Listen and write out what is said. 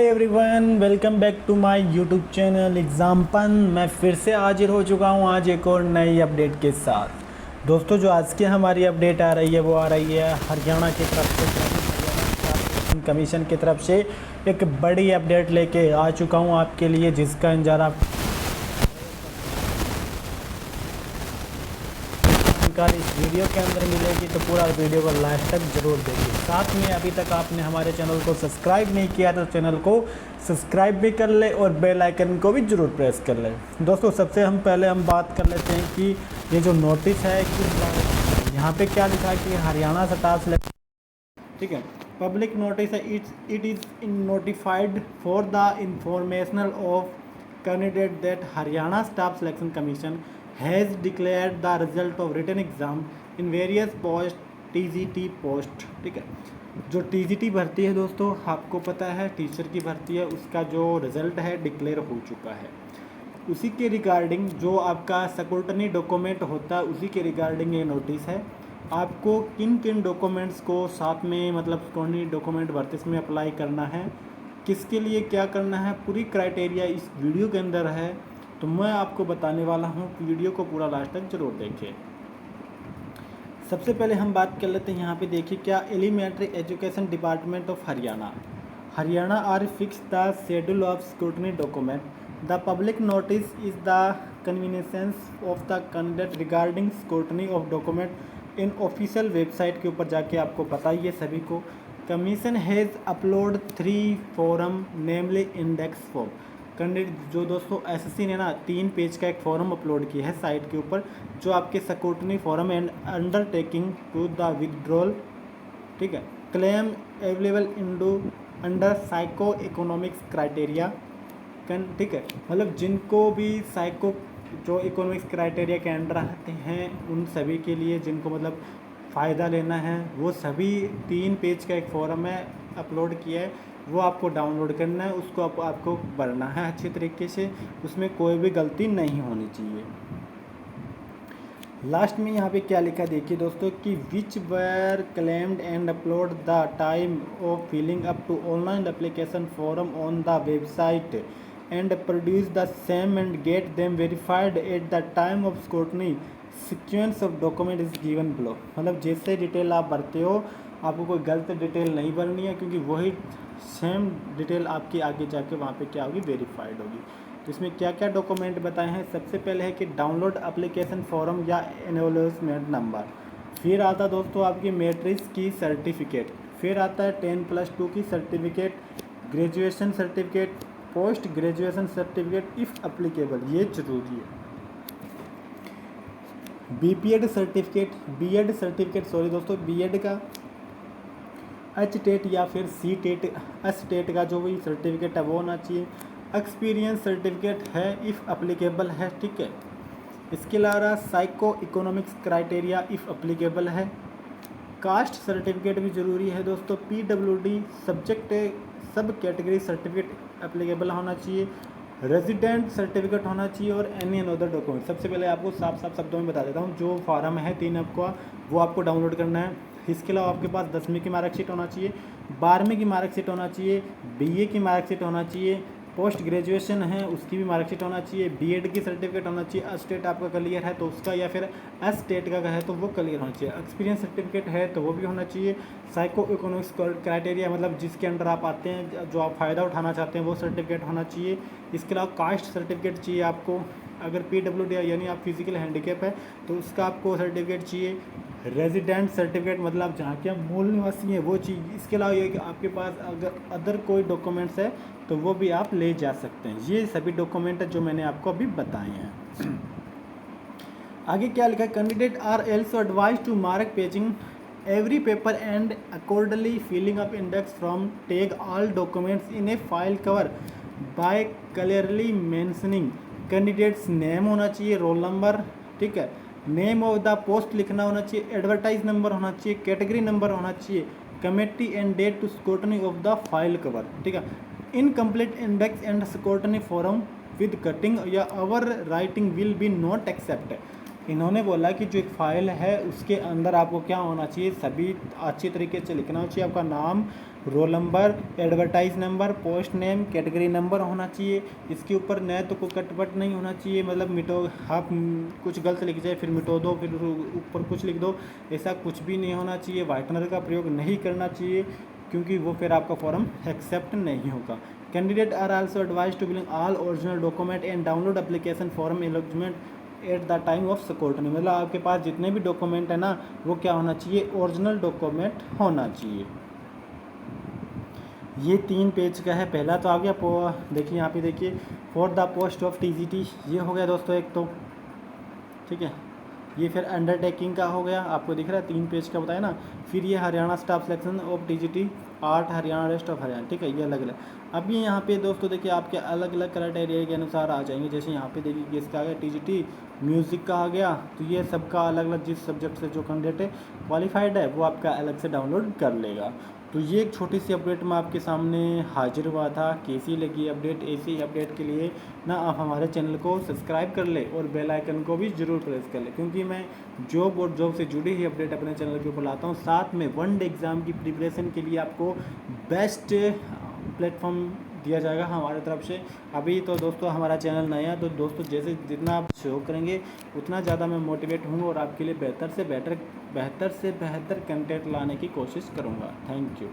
Everyone, welcome back to my YouTube channel एग्जाम्पन। मैं फिर से हाजिर हो चुका हूँ आज एक और नई अपडेट के साथ। दोस्तों, जो आज की हमारी अपडेट आ रही है वो आ रही है हरियाणा की तरफ से। हरियाणा कमीशन की तरफ से एक बड़ी अपडेट लेके आ चुका हूँ आपके लिए, जिसका इंतजार आप जानकारी इस वीडियो के अंदर मिलेगी, तो पूरा वीडियो को लास्ट तक जरूर देखिए। साथ में अभी तक आपने हमारे चैनल को सब्सक्राइब नहीं किया तो चैनल को सब्सक्राइब भी कर ले और बेल आइकन को भी जरूर प्रेस कर ले। दोस्तों, सबसे पहले हम बात कर लेते हैं कि ये जो नोटिस है कि यहाँ पे क्या लिखा है कि हरियाणा स्टाफ सिलेक्शन, ठीक है, पब्लिक नोटिस है। It is notified for the informational of candidate that Haryana staff selection commission has declared the result of written exam in various post TGT post. ठीक है, जो टीजीटी भर्ती है दोस्तों, आपको पता है टीचर की भर्ती है, उसका जो रिज़ल्ट है डिक्लेयर हो चुका है। उसी के रिगार्डिंग जो आपका स्क्रूटनी डॉक्यूमेंट होता है, उसी के रिगार्डिंग ये नोटिस है। आपको किन किन डॉक्यूमेंट्स को साथ में, मतलब स्क्रूटनी डॉक्यूमेंट भर्ती में अप्लाई करना है, किसके लिए क्या करना है, पूरी क्राइटेरिया इस वीडियो के अंदर है। तो मैं आपको बताने वाला हूँ, वीडियो को पूरा लास्ट तक जरूर देखें। सबसे पहले हम बात कर लेते हैं, यहाँ पे देखिए क्या elementary education department of Haryana are fix the schedule of scrutiny document. The public notice is the convenience of the candidate regarding scrutiny of document in official website के ऊपर जाके आपको पता ही है सभी को। Commission has upload 3 form namely index form. Candidate जो दोस्तों एसएससी ने ना 3 पेज का एक फॉर्म अपलोड किया है साइट के ऊपर, जो आपके scrutiny form and undertaking to the withdrawal, ठीक है, claim available under socio economics criteria. ठीक है, मतलब जिनको भी साइको जो इकोनॉमिक्स क्राइटेरिया के अंडर आते हैं, उन सभी के लिए जिनको मतलब फ़ायदा लेना है, वो सभी 3 पेज का एक फॉर्म है अपलोड किया है, वो आपको डाउनलोड करना है, उसको आपको भरना है अच्छी तरीके से, उसमें कोई भी गलती नहीं होनी चाहिए। लास्ट में यहाँ पे क्या लिखा है देखिए दोस्तों कि which were claimed and upload the time of filling up to online application form on the website and produce the same and get them verified at the time of scrutiny sequence of document is given below. मतलब जैसे detail आप भरते हो, आपको कोई गलत detail नहीं भरनी है, क्योंकि वही सेम डिटेल आपकी आगे जाके वहाँ पे क्या होगी, वेरीफाइड होगी। तो इसमें क्या क्या डॉक्यूमेंट बताए हैं, सबसे पहले है कि डाउनलोड एप्लीकेशन फॉर्म या एनरोलमेंट नंबर, फिर आता दोस्तों आपकी मैट्रिक्स की सर्टिफिकेट, फिर आता है 10+2 की certificate, graduation certificate, post graduation certificate if applicable, ये जरूरी है, BPEd certificate, BEd certificate, sorry दोस्तों, बीएड का एच टेट या फिर सी टेट, एस टेट का जो भी सर्टिफिकेट है वो होना चाहिए। एक्सपीरियंस सर्टिफिकेट है इफ़ अप्लीकेबल है, ठीक है। इसके अलावा psycho economics criteria if applicable है। कास्ट सर्टिफिकेट भी ज़रूरी है दोस्तों। पीडब्ल्यूडी सब्जेक्ट सब कैटेगरी सर्टिफिकेट अप्लीकेबल होना चाहिए। रेजिडेंट सर्टिफिकेट होना चाहिए और एनी अनदर डॉक्यूमेंट। सबसे पहले आपको साफ साफ शब्दों में बता देता हूँ, जो फॉर्म है 3 आपका, वो आपको डाउनलोड करना है। इसके अलावा आपके पास 10वीं की मार्कशीट होना चाहिए, 12वीं की मार्कशीट होना चाहिए, बीए की मार्कशीट होना चाहिए, पोस्ट ग्रेजुएशन है उसकी भी मार्कशीट होना चाहिए, बीएड की सर्टिफिकेट होना चाहिए, एस टेट आपका क्लियर है तो उसका, या फिर एस टेट का है तो वो क्लियर होना चाहिए। एक्सपीरियंस सर्टिफिकेट है तो वो भी होना चाहिए। साइको इकोनॉमिक्स क्राइटेरिया, मतलब जिसके अंडर आप आते हैं, जो आप फ़ायदा उठाना चाहते हैं, वो सर्टिफिकेट होना चाहिए। इसके अलावा कास्ट सर्टिफिकेट चाहिए आपको। अगर पीडब्ल्यूडी यानी आप फिजिकल हैंडीकैप है तो उसका आपको सर्टिफिकेट चाहिए। रेजिडेंट सर्टिफिकेट, मतलब जहाँ के आप मूल निवासी हैं, वो चाहिए। इसके अलावा ये कि आपके पास अगर अदर कोई डॉक्यूमेंट्स है तो वो भी आप ले जा सकते हैं। ये सभी डॉक्यूमेंट है जो मैंने आपको अभी बताए हैं। आगे क्या लिखा है, candidate are also advise to mark paging every paper and accordingly filling up index from tag all documents in a file cover by clearly mentioning candidates name होना चाहिए, रोल नंबर, ठीक है, नेम ऑफ द पोस्ट लिखना होना चाहिए, advertise number होना चाहिए, category number होना चाहिए, committee and date to scrutiny of the file cover, ठीक है। Incomplete index and scrutiny form with cutting या over writing will be not accept. इन्होंने बोला कि जो एक फाइल है उसके अंदर आपको क्या होना चाहिए, सभी अच्छी तरीके से लिखना चाहिए, आपका नाम, roll number, advertise number, post name, category number होना चाहिए। इसके ऊपर न तो कोई कटवट नहीं होना चाहिए, मतलब मिटो आप कुछ गलत लिख जाए फिर मिटो दो फिर ऊपर कुछ लिख दो, ऐसा कुछ भी नहीं होना चाहिए। वाइटनर का प्रयोग नहीं करना चाहिए क्योंकि वो फिर आपका फॉर्म एक्सेप्ट नहीं होगा। Candidate are also advise to bring all original document and download application form allotment at the time of scrutiny. मतलब आपके पास जितने भी डॉक्यूमेंट है ना वो क्या होना चाहिए, ओरिजिनल डॉक्यूमेंट होना चाहिए। ये 3 पेज का है। पहला तो आ गया, देखिए यहाँ पे देखिए for the post of TGT, ये हो गया दोस्तों एक तो, ठीक है। ये फिर अंडरटेकिंग का हो गया, आपको दिख रहा है 3 पेज का बताया ना। फिर ये Haryana staff selection of TGT 8 Haryana rest of Haryana, ठीक है, ये अलग अलग। अब ये यहाँ पे दोस्तों देखिए आपके अलग अलग क्राइटेरिया के अनुसार आ जाएंगे। जैसे यहाँ पे देखिए इसका आ गया टीजीटी म्यूज़िक का आ गया, तो ये सबका अलग अलग जिस सब्जेक्ट से जो कैंडिडेट क्वालिफाइड है वो आपका अलग से डाउनलोड कर लेगा। तो ये एक छोटी सी अपडेट मैं आपके सामने हाजिर हुआ था। कैसी लगी अपडेट? ऐसी अपडेट के लिए ना आप हमारे चैनल को सब्सक्राइब कर ले और बेल आइकन को भी ज़रूर प्रेस कर ले, क्योंकि मैं जॉब और जॉब से जुड़ी ही अपडेट अपने चैनल के ऊपर लाता हूँ। साथ में वन डे एग्ज़ाम की प्रिपरेशन के लिए आपको बेस्ट प्लेटफॉर्म दिया जाएगा हमारी तरफ से। अभी तो दोस्तों हमारा चैनल नया है, तो दोस्तों जैसे जितना आप शो करेंगे उतना ज़्यादा मैं मोटिवेट हूँ और आपके लिए बेहतर से बेहतर कंटेंट लाने की कोशिश करूँगा। Thank you.